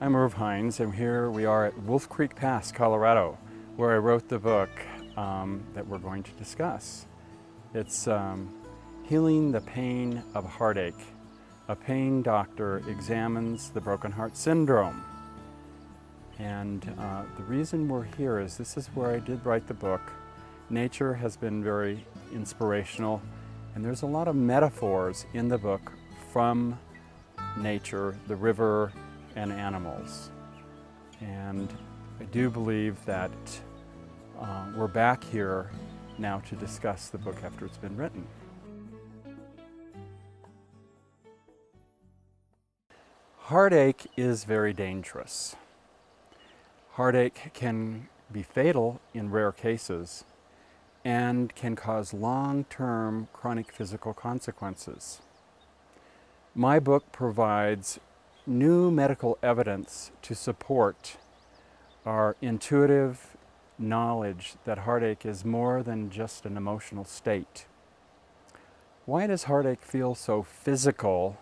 I'm Erv Hinds, and here we are at Wolf Creek Pass, Colorado, where I wrote the book that we're going to discuss. It's Healing the Pain of Heartache. A pain doctor examines the broken heart syndrome. And the reason we're here is this is where I did write the book. Nature has been very inspirational, and there's a lot of metaphors in the book from nature, the river, and animals. And I do believe that we're back here now to discuss the book after it's been written. Heartache is very dangerous. Heartache can be fatal in rare cases and can cause long-term chronic physical consequences. My book provides new medical evidence to support our intuitive knowledge that heartache is more than just an emotional state. Why does heartache feel so physical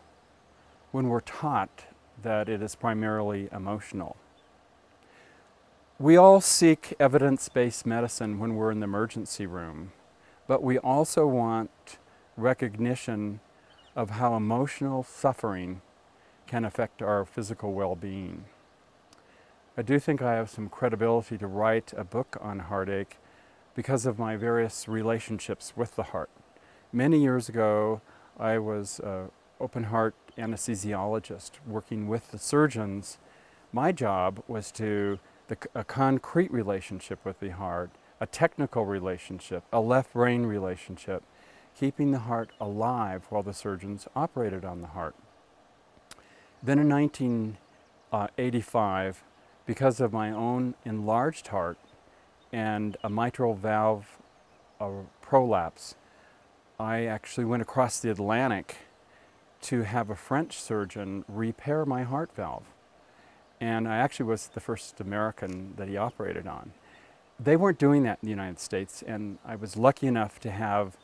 when we're taught that it is primarily emotional? We all seek evidence-based medicine when we're in the emergency room, but we also want recognition of how emotional suffering can affect our physical well-being. I do think I have some credibility to write a book on heartache because of my various relationships with the heart. Many years ago, I was an open heart anesthesiologist working with the surgeons. My job was a concrete relationship with the heart, a technical relationship, a left-brain relationship, keeping the heart alive while the surgeons operated on the heart. Then in 1985, because of my own enlarged heart and a mitral valve prolapse, I actually went across the Atlantic to have a French surgeon repair my heart valve. And I actually was the first American that he operated on. They weren't doing that in the United States, and I was lucky enough to have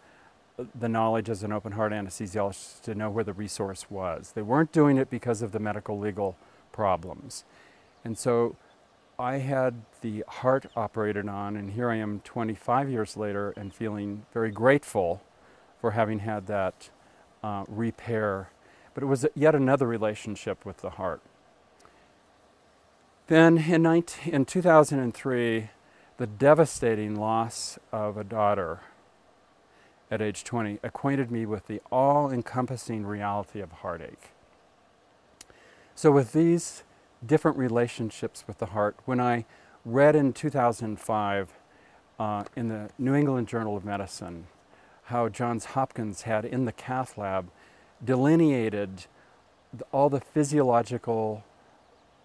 the knowledge as an open heart anesthesiologist to know where the resource was. They weren't doing it because of the medical legal problems. And so I had the heart operated on, and here I am 25 years later and feeling very grateful for having had that repair. But it was yet another relationship with the heart. Then in 2003, the devastating loss of a daughter at age 20 acquainted me with the all-encompassing reality of heartache. So with these different relationships with the heart, when I read in 2005 in the New England Journal of Medicine how Johns Hopkins had in the cath lab delineated all the physiological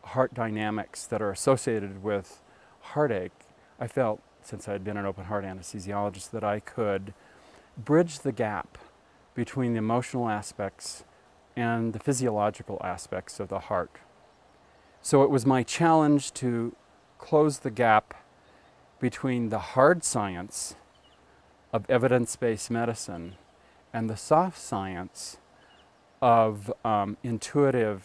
heart dynamics that are associated with heartache, I felt, since I had been an open heart anesthesiologist, that I could bridge the gap between the emotional aspects and the physiological aspects of the heart. So it was my challenge to close the gap between the hard science of evidence-based medicine and the soft science of intuition.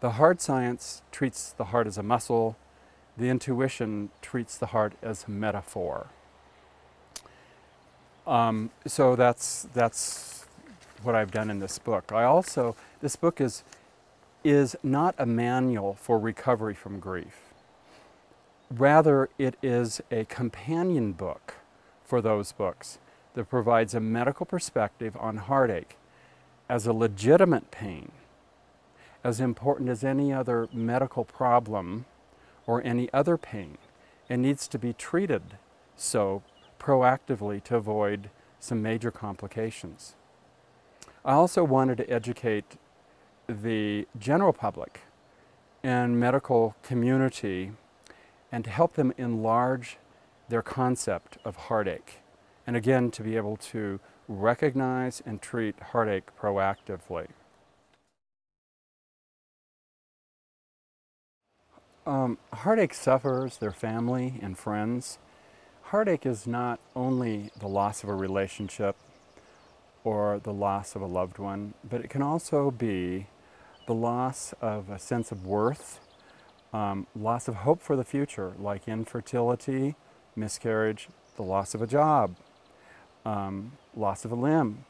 The hard science treats the heart as a muscle. The intuition treats the heart as a metaphor. So that's what I've done in this book. This book is not a manual for recovery from grief. Rather, it is a companion book for those books that provides a medical perspective on heartache as a legitimate pain, as important as any other medical problem or any other pain, and needs to be treated so proactively to avoid some major complications. I also wanted to educate the general public and medical community and to help them enlarge their concept of heartache, and again to be able to recognize and treat heartache proactively. Heartache sufferers, their family and friends. Heartache is not only the loss of a relationship or the loss of a loved one, but it can also be the loss of a sense of worth, loss of hope for the future, like infertility, miscarriage, the loss of a job, loss of a limb,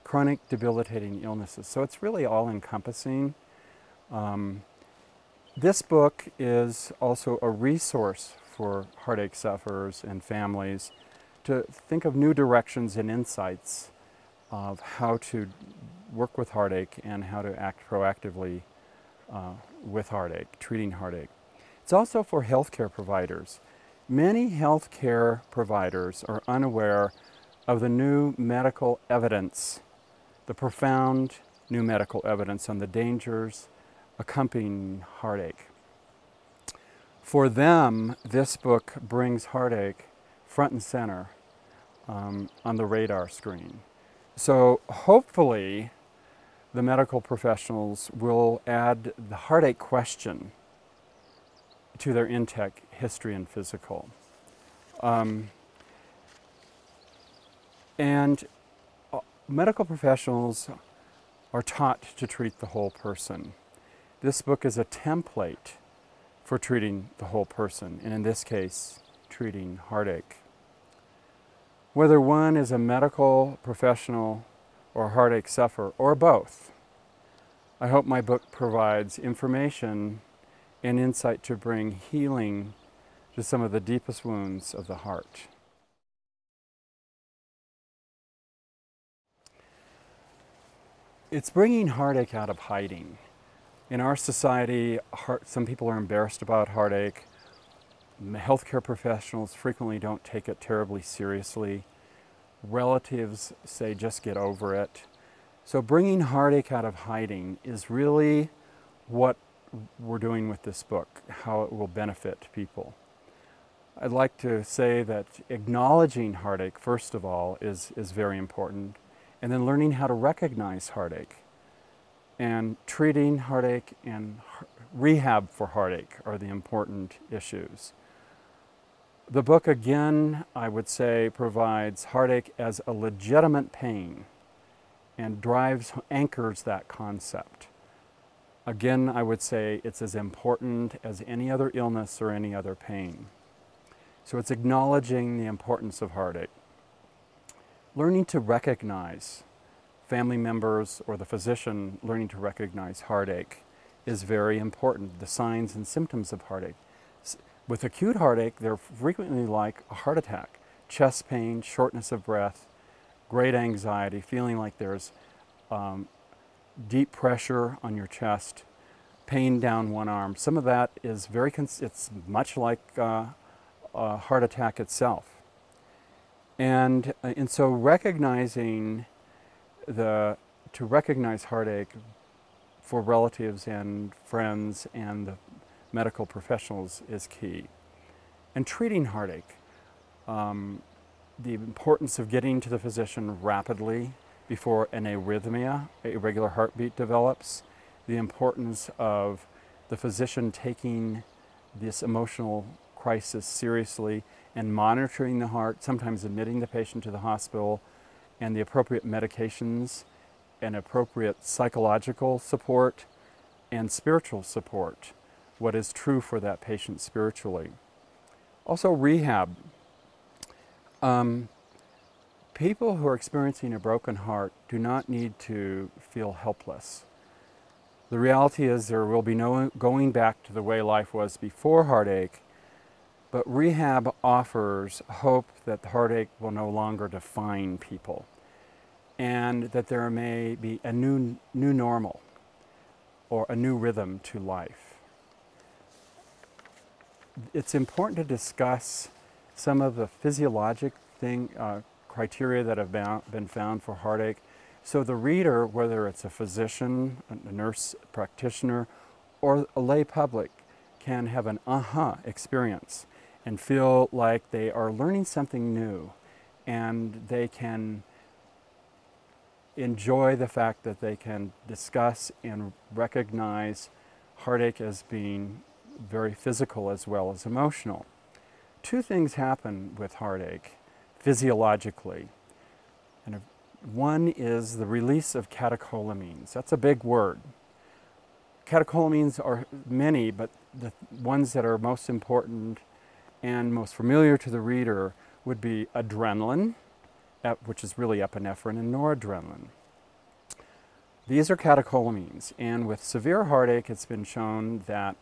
chronic debilitating illnesses. So it's really all-encompassing. This book is also a resource for heartache sufferers and families to think of new directions and insights of how to work with heartache and how to act proactively with heartache, treating heartache. It's also for healthcare providers. Many healthcare providers are unaware of the new medical evidence, the profound new medical evidence on the dangers accompanying heartache. For them, this book brings heartache front and center on the radar screen. So hopefully the medical professionals will add the heartache question to their intake, history and physical. And medical professionals are taught to treat the whole person. This book is a template for treating the whole person, and in this case, treating heartache. Whether one is a medical professional or a heartache sufferer, or both, I hope my book provides information and insight to bring healing to some of the deepest wounds of the heart. It's bringing heartache out of hiding. In our society, some people are embarrassed about heartache. Healthcare professionals frequently don't take it terribly seriously. Relatives say just get over it. So bringing heartache out of hiding is really what we're doing with this book, how it will benefit people. I'd like to say that acknowledging heartache, first of all, is very important, and then learning how to recognize heartache. And treating heartache and rehab for heartache are the important issues. The book, again, I would say, provides heartache as a legitimate pain and anchors that concept. Again, I would say it's as important as any other illness or any other pain. So it's acknowledging the importance of heartache. Learning to recognize family members or the physician learning to recognize heartache is very important, the signs and symptoms of heartache. With acute heartache, they're frequently like a heart attack, chest pain, shortness of breath, great anxiety, feeling like there's deep pressure on your chest, pain down one arm. Some of that is it's much like a heart attack itself. And so recognizing to recognize heartache for relatives and friends and the medical professionals is key. And treating heartache, the importance of getting to the physician rapidly before an arrhythmia, irregular heartbeat develops, the importance of the physician taking this emotional crisis seriously and monitoring the heart, sometimes admitting the patient to the hospital, and the appropriate medications and appropriate psychological support and spiritual support, what is true for that patient spiritually. Also rehab. People who are experiencing a broken heart do not need to feel helpless. The reality is there will be no going back to the way life was before heartache, but rehab offers hope that the heartache will no longer define people and that there may be a new normal or a new rhythm to life. It's important to discuss some of the physiologic criteria that have been found for heartache, so the reader, whether it's a physician, a nurse practitioner, or a lay public, can have an aha experience and feel like they are learning something new, and they can enjoy the fact that they can discuss and recognize heartache as being very physical as well as emotional. Two things happen with heartache physiologically. And one is the release of catecholamines. That's a big word. catecholamines are many, but the ones that are most important and most familiar to the reader would be adrenaline, which is really epinephrine, and noradrenaline. These are catecholamines, and with severe heartache, it's been shown that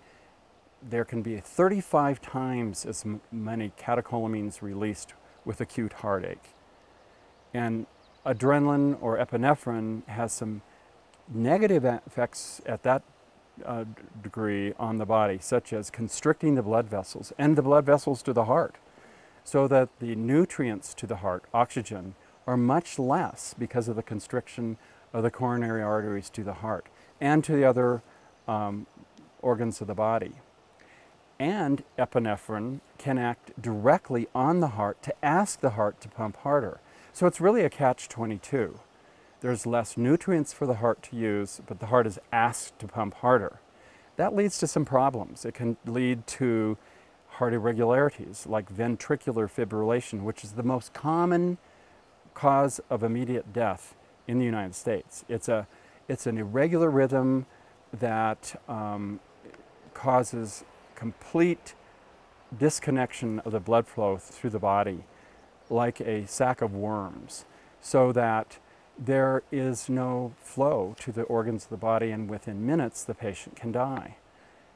there can be 35 times as many catecholamines released with acute heartache. And adrenaline or epinephrine has some negative effects at that degree on the body, such as constricting the blood vessels and the blood vessels to the heart, so that the nutrients to the heart, oxygen, are much less because of the constriction of the coronary arteries to the heart and to the other organs of the body. And epinephrine can act directly on the heart to ask the heart to pump harder. So it's really a catch-22. There's less nutrients for the heart to use, but the heart is asked to pump harder. That leads to some problems. It can lead to heart irregularities like ventricular fibrillation, which is the most common cause of immediate death in the United States. It's an irregular rhythm that causes complete disconnection of the blood flow through the body, like a sack of worms, so that there is no flow to the organs of the body, and within minutes the patient can die.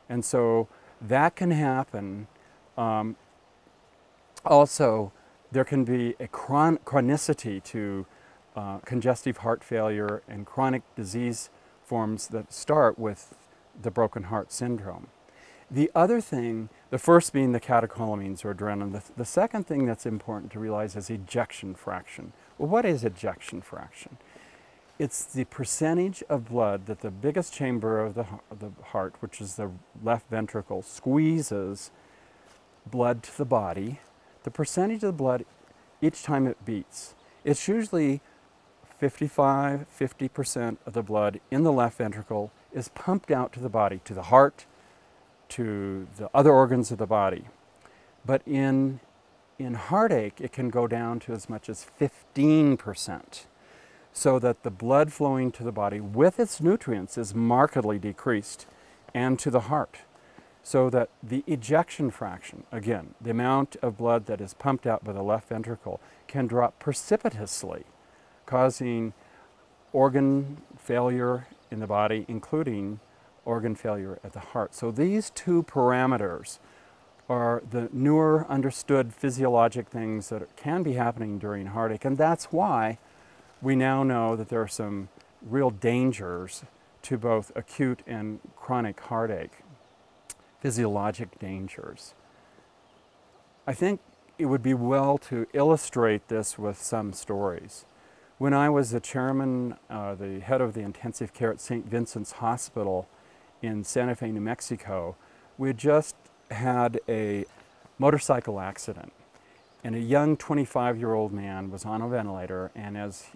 And so that can happen. Also, there can be a chronicity to congestive heart failure and chronic disease forms that start with the broken heart syndrome. The other thing, the first being the catecholamines or adrenaline, the second thing that's important to realize is ejection fraction. Well, what is ejection fraction? It's the percentage of blood that the biggest chamber of the heart, which is the left ventricle, squeezes blood to the body, the percentage of the blood each time it beats. It's usually 50% of the blood in the left ventricle is pumped out to the body, to the heart, to the other organs of the body. But in heartache, it can go down to as much as 15%, so that the blood flowing to the body with its nutrients is markedly decreased, and to the heart. So that the ejection fraction, again, the amount of blood that is pumped out by the left ventricle, can drop precipitously, causing organ failure in the body, including organ failure at the heart. So these two parameters are the newer understood physiologic things that can be happening during heartache, and that's why we now know that there are some real dangers to both acute and chronic heartache, physiologic dangers. I think it would be well to illustrate this with some stories. When I was the chairman, the head of the intensive care at St. Vincent's Hospital in Santa Fe, New Mexico, we had just had a motorcycle accident, and a young 25-year-old man was on a ventilator, and as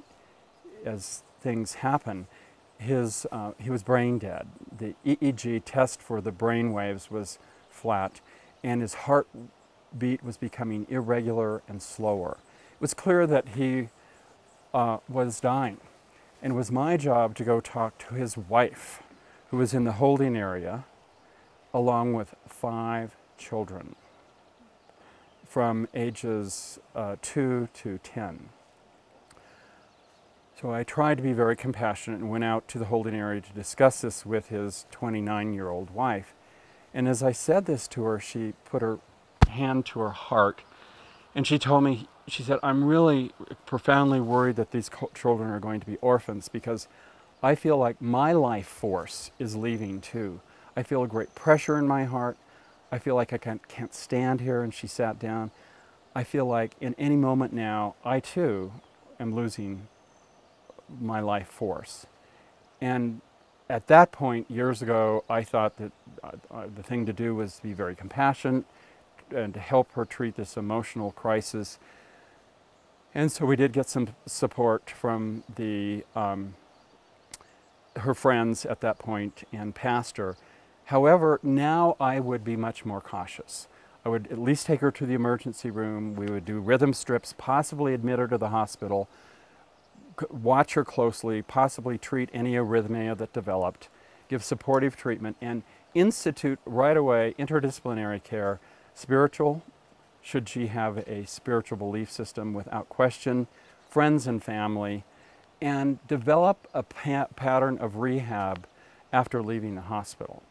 things happen, he was brain dead. The EEG test for the brain waves was flat, and his heartbeat was becoming irregular and slower. It was clear that he was dying, and it was my job to go talk to his wife, who was in the holding area, along with 5 children from ages 2 to 10. So I tried to be very compassionate and went out to the holding area to discuss this with his 29-year-old wife. And as I said this to her, she put her hand to her heart, and she told me, she said, "I'm really profoundly worried that these children are going to be orphans, because I feel like my life force is leaving too. I feel a great pressure in my heart. I feel like I can't stand here." And she sat down. "I feel like in any moment now, I too am losing my life force." And at that point, years ago, I thought that the thing to do was to be very compassionate and to help her treat this emotional crisis. And so we did get some support from her friends at that point and pastor. However, now I would be much more cautious. I would at least take her to the emergency room. We would do rhythm strips, possibly admit her to the hospital, watch her closely, possibly treat any arrhythmia that developed, give supportive treatment, and institute right away interdisciplinary care, spiritual, should she have a spiritual belief system without question, friends and family, and develop a pattern of rehab after leaving the hospital.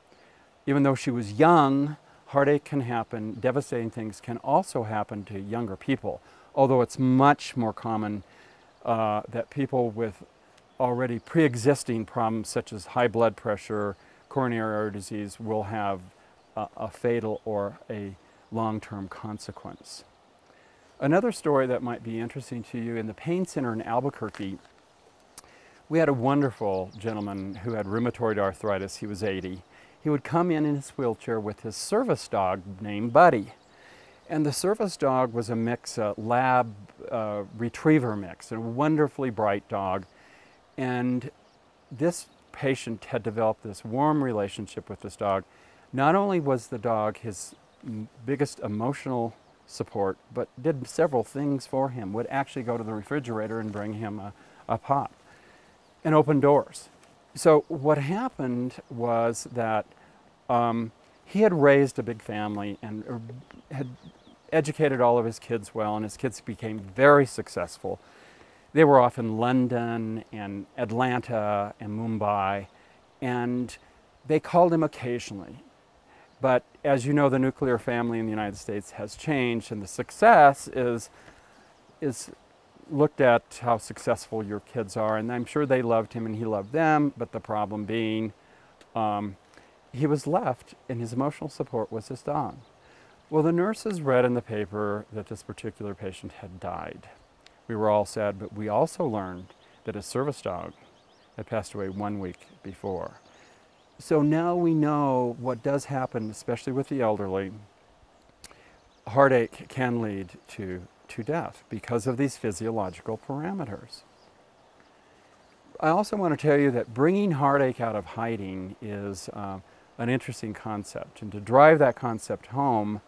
Even though she was young, heartache can happen, devastating things can also happen to younger people, although it's much more common that people with already pre-existing problems such as high blood pressure, coronary artery disease will have a fatal or a long-term consequence. Another story that might be interesting to you, in the pain center in Albuquerque, we had a wonderful gentleman who had rheumatoid arthritis. He was 80. He would come in his wheelchair with his service dog named Buddy. And the service dog was a mix, a lab retriever mix, a wonderfully bright dog. And this patient had developed this warm relationship with this dog. Not only was the dog his biggest emotional support, but did several things for him. Would actually go to the refrigerator and bring him a pop and open doors. So what happened was that he had raised a big family and had educated all of his kids well, and his kids became very successful. They were off in London and Atlanta and Mumbai, and they called him occasionally. But as you know, the nuclear family in the United States has changed, and the success is looked at how successful your kids are, and I'm sure they loved him and he loved them, but the problem being he was left and his emotional support was his dog. Well, the nurses read in the paper that this particular patient had died. We were all sad, but we also learned that his service dog had passed away 1 week before. So now we know what does happen, especially with the elderly. Heartache can lead to death because of these physiological parameters. I also want to tell you that bringing heartache out of hiding is an interesting concept. And to drive that concept home,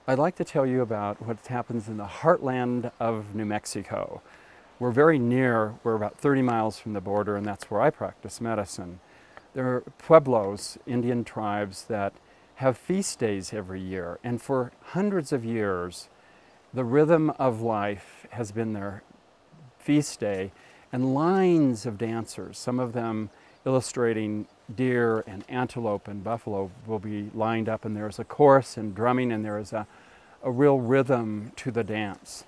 I'd like to tell you about what happens in the heartland of New Mexico. We're very near, we're about 30 miles from the border, and that's where I practice medicine. There are pueblos, Indian tribes, that have feast days every year, and for hundreds of years, the rhythm of life has been their feast day, and lines of dancers, some of them illustrating deer and antelope and buffalo, will be lined up, and there's a chorus and drumming, and there is a real rhythm to the dance.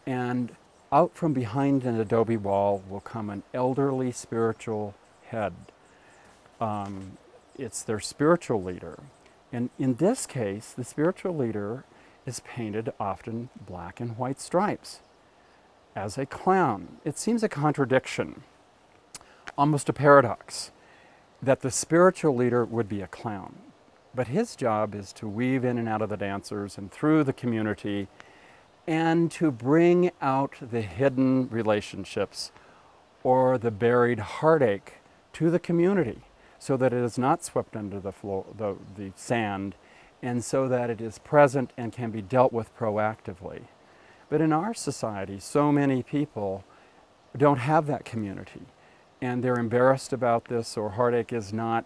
And out from behind an adobe wall will come an elderly spiritual head. It's their spiritual leader. And in this case, the spiritual leader is painted often black and white stripes as a clown. It seems a contradiction, almost a paradox, that the spiritual leader would be a clown. But his job is to weave in and out of the dancers and through the community and to bring out the hidden relationships or the buried heartache to the community so that it is not swept under the sand, and so that it is present and can be dealt with proactively. But in our society, so many people don't have that community, and they're embarrassed about this, or heartache is not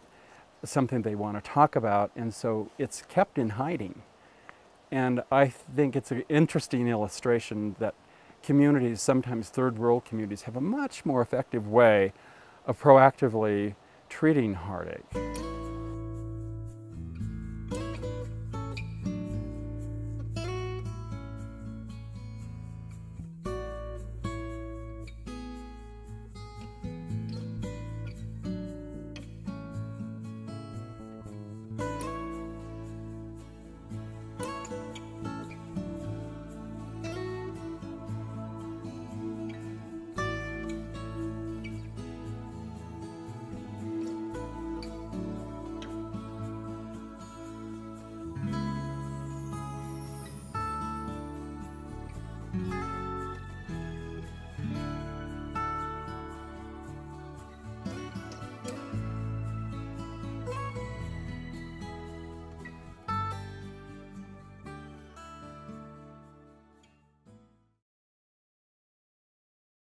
something they want to talk about, and so it's kept in hiding. And I think it's an interesting illustration that communities, sometimes third world communities, have a much more effective way of proactively treating heartache.